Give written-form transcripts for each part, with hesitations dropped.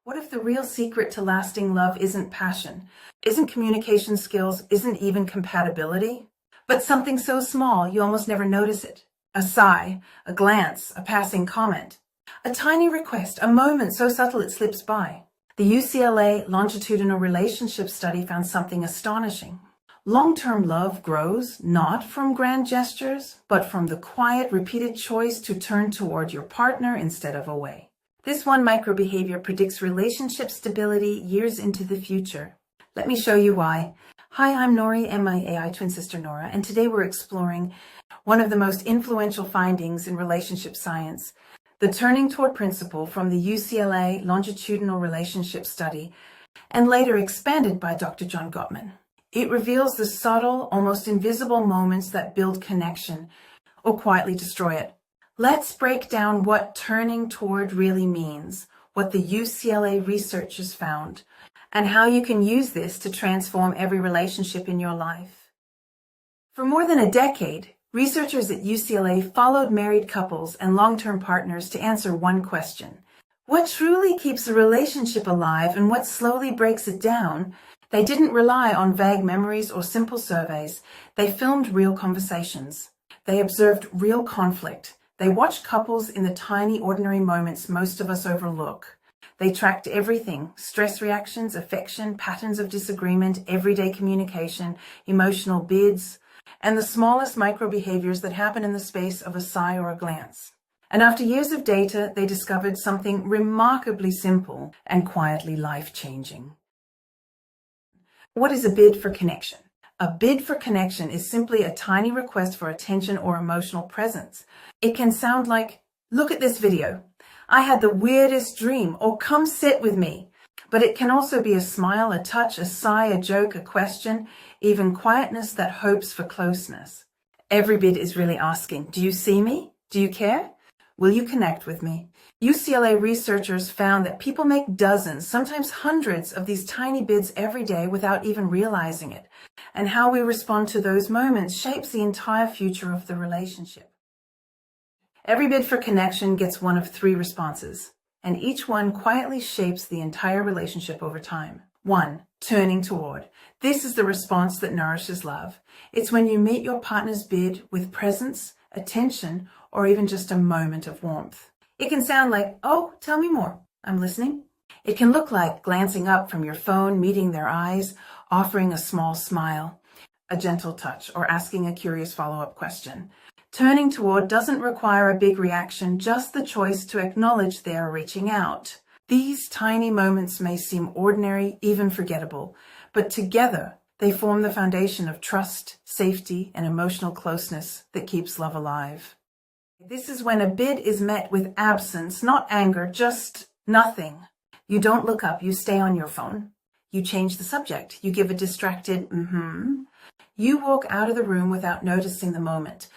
What if the real secret to lasting love isn't passion, isn't communication skills, isn't even compatibility, but something so small you almost never notice it? A sigh, a glance, a passing comment, a tiny request, a moment so subtle it slips by. The UCLA Longitudinal Relationship Study found something astonishing. Long-term love grows not from grand gestures, but from the quiet, repeated choice to turn toward your partner instead of away. This one microbehavior predicts relationship stability years into the future. Let me show you why. Hi, I'm Nori and my AI twin sister Nora, and today we're exploring one of the most influential findings in relationship science, the turning toward principle from the UCLA Longitudinal Relationship Study, and later expanded by Dr. John Gottman. It reveals the subtle, almost invisible moments that build connection or quietly destroy it. Let's break down what turning toward really means, what the UCLA researchers found, and how you can use this to transform every relationship in your life. For more than a decade, researchers at UCLA followed married couples and long-term partners to answer one question: what truly keeps a relationship alive and what slowly breaks it down? They didn't rely on vague memories or simple surveys. They filmed real conversations. They observed real conflict. They watched couples in the tiny, ordinary moments most of us overlook. They tracked everything: stress reactions, affection, patterns of disagreement, everyday communication, emotional bids, and the smallest micro-behaviors that happen in the space of a sigh or a glance. And after years of data, they discovered something remarkably simple and quietly life-changing. What is a bid for connection? A bid for connection is simply a tiny request for attention or emotional presence. It can sound like, "Look at this video. I had the weirdest dream," or "Come sit with me." But it can also be a smile, a touch, a sigh, a joke, a question, even quietness that hopes for closeness. Every bid is really asking, "Do you see me? Do you care? Will you connect with me?" UCLA researchers found that people make dozens, sometimes hundreds of these tiny bids every day without even realizing it. And how we respond to those moments shapes the entire future of the relationship. Every bid for connection gets one of three responses, and each one quietly shapes the entire relationship over time. 1. Turning toward. This is the response that nourishes love. It's when you meet your partner's bid with presence, attention, or even just a moment of warmth. It can sound like, "Oh, tell me more. I'm listening." It can look like glancing up from your phone, meeting their eyes, offering a small smile, a gentle touch, or asking a curious follow-up question. Turning toward doesn't require a big reaction, just the choice to acknowledge they are reaching out. These tiny moments may seem ordinary, even forgettable, but together they form the foundation of trust, safety, and emotional closeness that keeps love alive. This is when a bid is met with absence, not anger, just nothing. You don't look up, you stay on your phone. You change the subject, you give a distracted You walk out of the room without noticing the moment.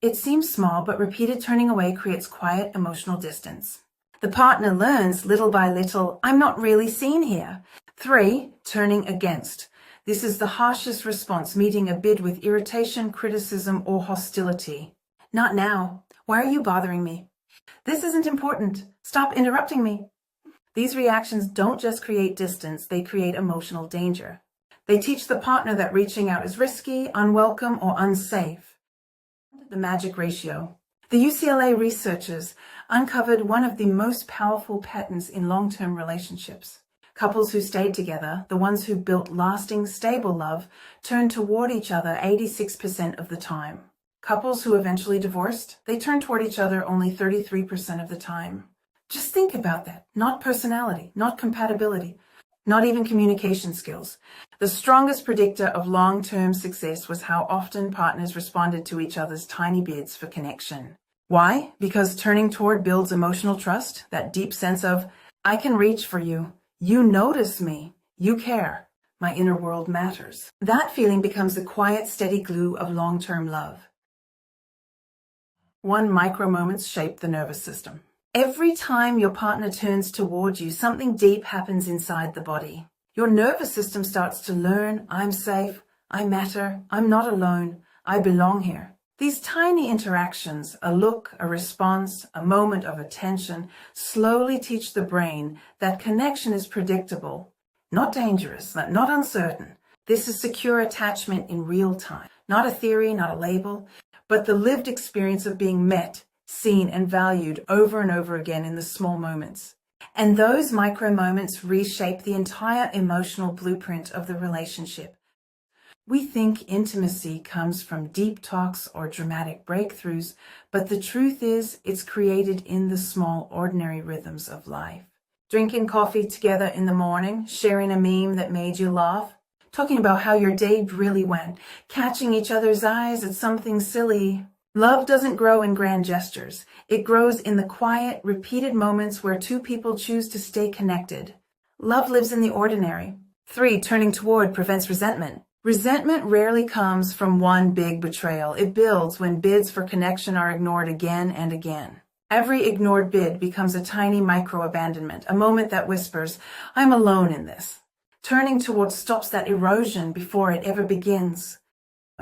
It seems small, but repeated turning away creates quiet emotional distance. The partner learns little by little, "I'm not really seen here." 3. Turning against. This is the harshest response, meeting a bid with irritation, criticism, or hostility. "Not now. Why are you bothering me? This isn't important. Stop interrupting me." These reactions don't just create distance, they create emotional danger. They teach the partner that reaching out is risky, unwelcome, or unsafe. The magic ratio. The UCLA researchers uncovered one of the most powerful patterns in long-term relationships. Couples who stayed together, the ones who built lasting, stable love, turned toward each other 86% of the time. Couples who eventually divorced, they turned toward each other only 33% of the time. Just think about that. Not personality, not compatibility, not even communication skills. The strongest predictor of long-term success was how often partners responded to each other's tiny bids for connection. Why? Because turning toward builds emotional trust, that deep sense of, "I can reach for you. You notice me. You care. My inner world matters." That feeling becomes the quiet, steady glue of long-term love. 1 micro moments shape the nervous system. Every time your partner turns toward you, something deep happens inside the body. Your nervous system starts to learn, "I'm safe, I matter, I'm not alone, I belong here." These tiny interactions, a look, a response, a moment of attention, slowly teach the brain that connection is predictable, not dangerous, not uncertain. This is secure attachment in real time, not a theory, not a label, but the lived experience of being met, seen, and valued over and over again in the small moments. And those micro moments reshape the entire emotional blueprint of the relationship. We think intimacy comes from deep talks or dramatic breakthroughs, but the truth is it's created in the small, ordinary rhythms of life. Drinking coffee together in the morning, sharing a meme that made you laugh, talking about how your day really went, catching each other's eyes at something silly. Love doesn't grow in grand gestures. It grows in the quiet, repeated moments where two people choose to stay connected. Love lives in the ordinary. 3. Turning toward prevents resentment. Resentment rarely comes from one big betrayal. It builds when bids for connection are ignored again and again. Every ignored bid becomes a tiny micro-abandonment, a moment that whispers, "I'm alone in this." Turning toward stops that erosion before it ever begins.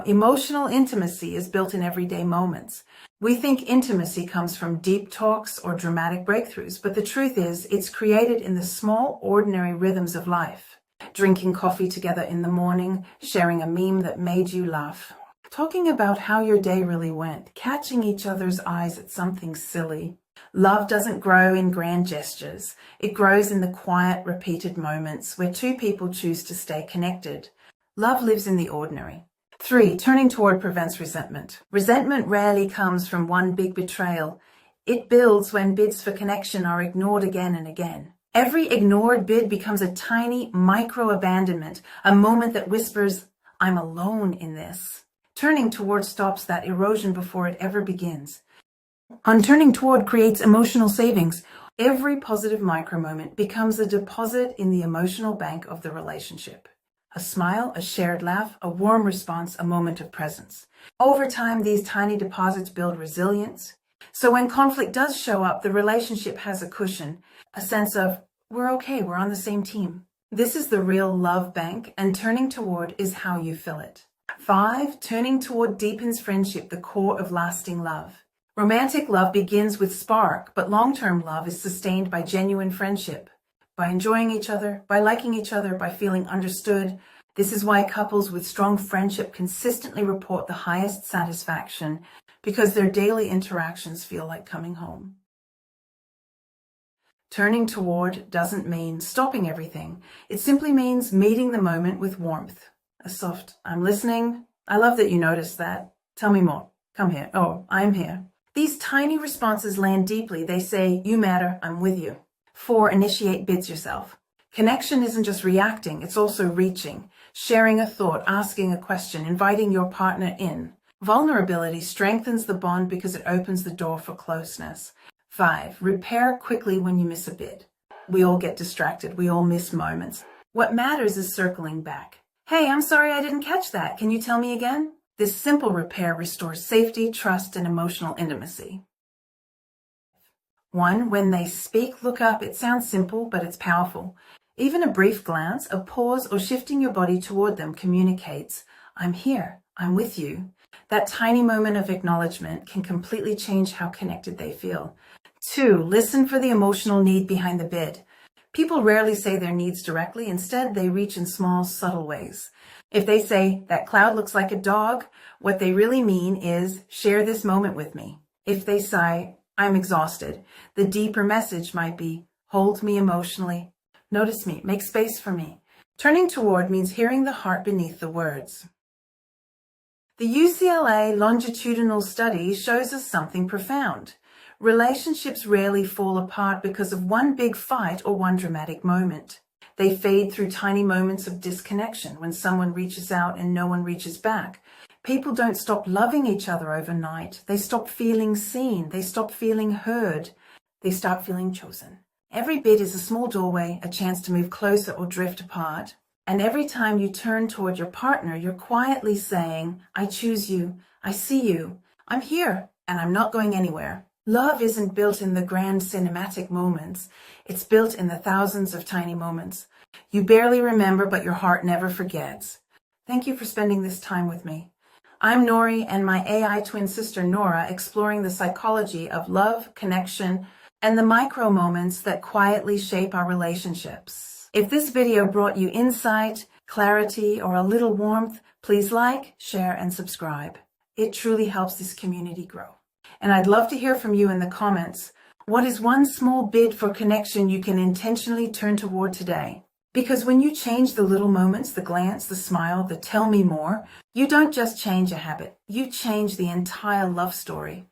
Emotional intimacy is built in everyday moments. We think intimacy comes from deep talks or dramatic breakthroughs, but the truth is it's created in the small, ordinary rhythms of life. Drinking coffee together in the morning, sharing a meme that made you laugh, talking about how your day really went, catching each other's eyes at something silly. Love doesn't grow in grand gestures. It grows in the quiet, repeated moments where two people choose to stay connected. Love lives in the ordinary. 3. Turning toward prevents resentment. Resentment rarely comes from one big betrayal. It builds when bids for connection are ignored again and again. Every ignored bid becomes a tiny micro-abandonment, a moment that whispers, "I'm alone in this." Turning toward stops that erosion before it ever begins. Turning toward creates emotional savings. Every positive micro-moment becomes a deposit in the emotional bank of the relationship. A smile, a shared laugh, a warm response, a moment of presence. Over time, these tiny deposits build resilience. So when conflict does show up, the relationship has a cushion, a sense of, we're okay, we're on the same team. This is the real love bank, and turning toward is how you fill it. 5. Turning toward deepens friendship, the core of lasting love. Romantic love begins with spark, but long-term love is sustained by genuine friendship, by enjoying each other, by liking each other, by feeling understood. This is why couples with strong friendship consistently report the highest satisfaction, because their daily interactions feel like coming home. Turning toward doesn't mean stopping everything. It simply means meeting the moment with warmth. A soft, "I'm listening. I love that you noticed that. Tell me more. Come here. Oh, I'm here." These tiny responses land deeply. They say, "You matter. I'm with you." 4. Initiate bids yourself. Connection isn't just reacting. It's also reaching, sharing a thought, asking a question, inviting your partner in. Vulnerability strengthens the bond because it opens the door for closeness. 5. Repair quickly when you miss a bid. We all get distracted. We all miss moments. What matters is circling back. "Hey, I'm sorry I didn't catch that. Can you tell me again?" This simple repair restores safety, trust, and emotional intimacy. 1. When they speak, look up. It sounds simple, but it's powerful. Even a brief glance, a pause, or shifting your body toward them communicates, "I'm here. I'm with you." That tiny moment of acknowledgement can completely change how connected they feel. 2. Listen for the emotional need behind the bid. People rarely say their needs directly. Instead, they reach in small, subtle ways. If they say, "That cloud looks like a dog," what they really mean is, "Share this moment with me." If they say, "I'm exhausted," the deeper message might be, "Hold me emotionally. Notice me. Make space for me." Turning toward means hearing the heart beneath the words. The UCLA Longitudinal Study shows us something profound. Relationships rarely fall apart because of one big fight or one dramatic moment. They fade through tiny moments of disconnection when someone reaches out and no one reaches back. People don't stop loving each other overnight. They stop feeling seen. They stop feeling heard. They start feeling chosen. Every bid is a small doorway, a chance to move closer or drift apart. And every time you turn toward your partner, you're quietly saying, "I choose you. I see you. I'm here, and I'm not going anywhere." Love isn't built in the grand cinematic moments. It's built in the thousands of tiny moments. You barely remember, but your heart never forgets. Thank you for spending this time with me. I'm Nori and my AI twin sister Nora exploring the psychology of love, connection, and the micro moments that quietly shape our relationships. If this video brought you insight, clarity, or a little warmth, please like, share, and subscribe. It truly helps this community grow. And I'd love to hear from you in the comments. What is one small bit for connection you can intentionally turn toward today? Because when you change the little moments, the glance, the smile, the tell me more, you don't just change a habit, you change the entire love story.